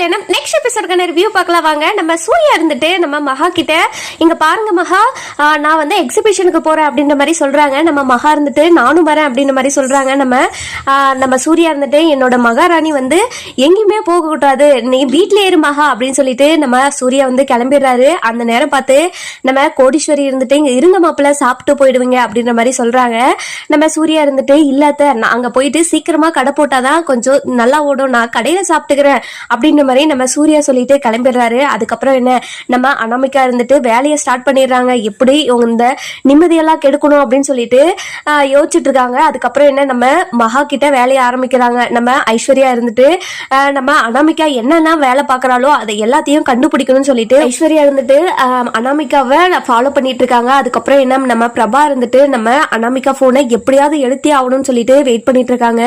கல்யாணம் next எபிசோடுக்கான review பார்க்கலாம் வாங்க. நம்ம சூர்யா இருந்துட்டு நம்ம மகா கிட்ட இங்க பாருங்க மகா, நான் வந்து எக்ஸிபிஷனுக்கு போறேன் அப்படின்ற மாதிரி சொல்றாங்க. நம்ம மகா இருந்துட்டு நானும் வரேன் அப்படின்ற மாதிரி சொல்றாங்க. நம்ம சூர்யா இருந்துட்டு என்னோட மகாராணி வந்து எங்கேயுமே போக கூடாது, நீ வீட்லயே இரு மகா அப்படின்னு சொல்லிட்டு நம்ம சூர்யா வந்து கிளம்பிடுறாரு. அந்த நேரம் பார்த்து நம்ம கோடீஸ்வரி இருந்துட்டு இங்க இருந்த மாப்பிள்ள சாப்பிட்டு போயிடுவீங்க அப்படின்ற மாதிரி சொல்றாங்க. நம்ம சூர்யா இருந்துட்டு இல்லாத அங்க போயிட்டு சீக்கிரமா கடை போட்டாதான் கொஞ்சம் நல்லா ஓடும், நான் கடையில சாப்பிட்டுக்கிறேன் அப்படின்ற மாதிரி நம்ம சூர்யா சொல்லிட்டு கிளம்பிடுறாரு. அதுக்கப்புறம் என்ன, நம்ம அனாமிகா இருந்துட்டு வேலையை ஸ்டார்ட் பண்ணிடுறாங்க. எப்படி இந்த நிம்மதியெல்லாம் கெடுக்கணும் அப்படின்னு சொல்லிட்டு யோசிச்சுட்டு இருக்காங்க. அதுக்கப்புறம் என்ன, நம்ம மகா கிட்ட வேலையை ஆரம்பிக்கிறாங்க. நம்ம ஐஸ்வர்யா இருந்துட்டு நம்ம அனாமிகா என்னென்ன வேலை பார்க்கறாளோ அதை எல்லாத்தையும் கண்டுபிடிக்கணும்னு சொல்லிட்டு ஐஸ்வர்யா இருந்துட்டு அனாமிகாவை ஃபாலோ பண்ணிட்டு இருக்காங்க. அதுக்கப்புறம் என்ன, நம்ம பிரபா இருந்துட்டு நம்ம அனாமிகா போனை எப்படியாவது எடுத்தே ஆகணும்னு சொல்லிட்டு வெயிட் பண்ணிட்டு இருக்காங்க.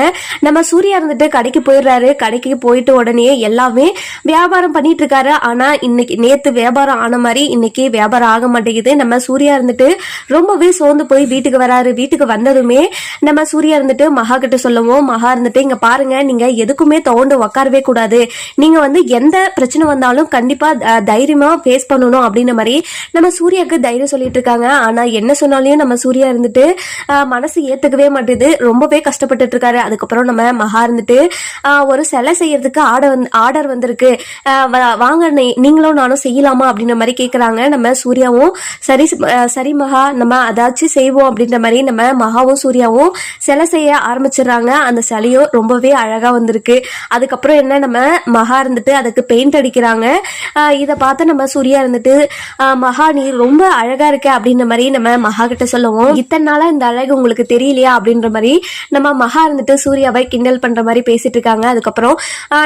நம்ம சூர்யா இருந்துட்டு கடைக்கு போயிடுறாரு. கடைக்கு போயிட்டு உடனே எல்லாமே வியாபாரம் பண்ணிட்டு இருக்காரு. ஆனா இன்னைக்கு நேத்து வியாபாரம் ஆன மாதிரி இன்னைக்கு வியாபாரம் ஆக மாட்டேங்குது. நம்ம சூர்யா இருந்துட்டு ரொம்பவே சோர்ந்து போய் வீட்டுக்கு வராரு. வீட்டுக்கு வந்ததுமே நம்ம சூர்யா இருந்துட்டு மகா கிட்ட சொல்லுவோம், மகா இருந்துட்டு இங்க பாருங்க, நீங்க எதுக்குமே தோண்டு உட்காரவே கூடாது, நீங்க வந்து எந்த பிரச்சனை வந்தாலும் கண்டிப்பா தைரியமா ஃபேஸ் பண்ணணும் அப்படின்ற மாதிரி நம்ம சூர்யாவுக்கு தைரியம் சொல்லிட்டு இருக்காங்க. ஆனா என்ன சொன்னாலையும் நம்ம சூர்யா இருந்துட்டு மனசு ஏத்துக்கவே மாட்டேது, ரொம்பவே கஷ்டப்பட்டு இருக்காரு. அதுக்கப்புறம் நம்ம மகா இருந்துட்டு ஒரு சிலை செய்யறதுக்கு ஆர்டர் வந்திருக்கு, வாங்க நீங்களும் நானும் செய்யலாமா அப்படின்ற மாதிரி கேட்குறாங்க. நம்ம சூர்யாவும் சரி மகா, நம்ம அதாச்சும் செய்வோம் அப்படின்ற மாதிரி நம்ம மகாவும் சூர்யாவும் சிலை செய்ய ஆரம்பிச்சிடுறாங்க. அந்த சிலையும் ரொம்பவே அழகா வந்திருக்கு. அதுக்கப்புறம் என்ன, நம்ம மகா இருந்துட்டு அதுக்கு பெயிண்ட் அடிக்கிறாங்க. இதை பார்த்து நம்ம சூர்யா இருந்துட்டு மகா நீ ரொம்ப அழகா இருக்க அப்படின்ற மாதிரி நம்ம மகா கிட்ட சொல்லுவோம். இத்தனை நாளா இந்த அழகு உங்களுக்கு தெரியலையா அப்படின்ற மாதிரி நம்ம மகா இருந்துட்டு சூர்யாவை கிண்டல் பண்ற மாதிரி பேசிட்டு இருக்காங்க. அதுக்கப்புறம்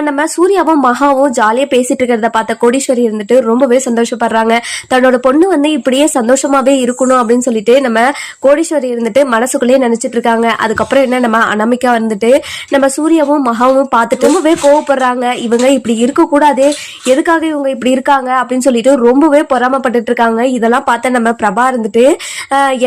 நம்ம சூர்யாவும் மகாவும் ஜாலியா பேசிட்டு இருக்கிறத பார்த்த கோடீஸ்வரி இருந்துட்டு ரொம்பவே சந்தோஷப்படுறாங்க. தன்னோட பொண்ணு வந்து இப்படியே சந்தோஷமாவே இருக்கணும் அப்படின்னு சொல்லிட்டு நம்ம கோடீஸ்வரி இருந்துட்டு மனசுக்குள்ளேயே நினைச்சிட்டு இருக்காங்க. அதுக்கப்புறம் என்ன, நம்ம அனாமிகா வந்துட்டு நம்ம சூர்யாவும் மகாவும் பார்த்துட்டு ரொம்பவே கோவப்படுறாங்க. இவங்க இப்படி இருக்க கூடாது, எதுக்காக இவங்க இப்படி இருக்காங்க அப்படின்னு சொல்லிட்டு ரொம்பவே பொறாமப்பட்டு இருக்காங்க. இதெல்லாம் பார்த்த நம்ம பிரபா இருந்துட்டு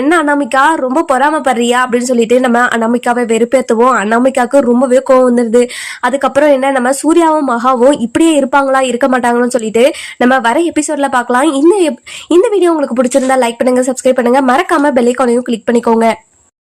என்ன அனாமிகா ரொம்ப பொறாமப்படுறியா அப்படின்னு சொல்லிட்டு நம்ம அனாமிகாவை வெறுப்பேற்றுவோம். அனாமிகாவுக்கு ரொம்பவே கோவம் வந்துருது. அதுக்கப்புறம் என்ன, நம்ம சூர்யாவும் மகாவும் இப்படியே இருப்பாங்களா இருக்க மாட்டாங்கன்னு சொல்லிட்டு நம்ம வர எபிசோட்ல பார்க்கலாம். இந்த வீடியோ உங்களுக்கு பிடிச்சிருந்தா லைக் பண்ணுங்க, சப்ஸ்கிரைப் பண்ணுங்க, மறக்காம பெல் ஐகானையும் கிளிக் பண்ணிக்கோங்க.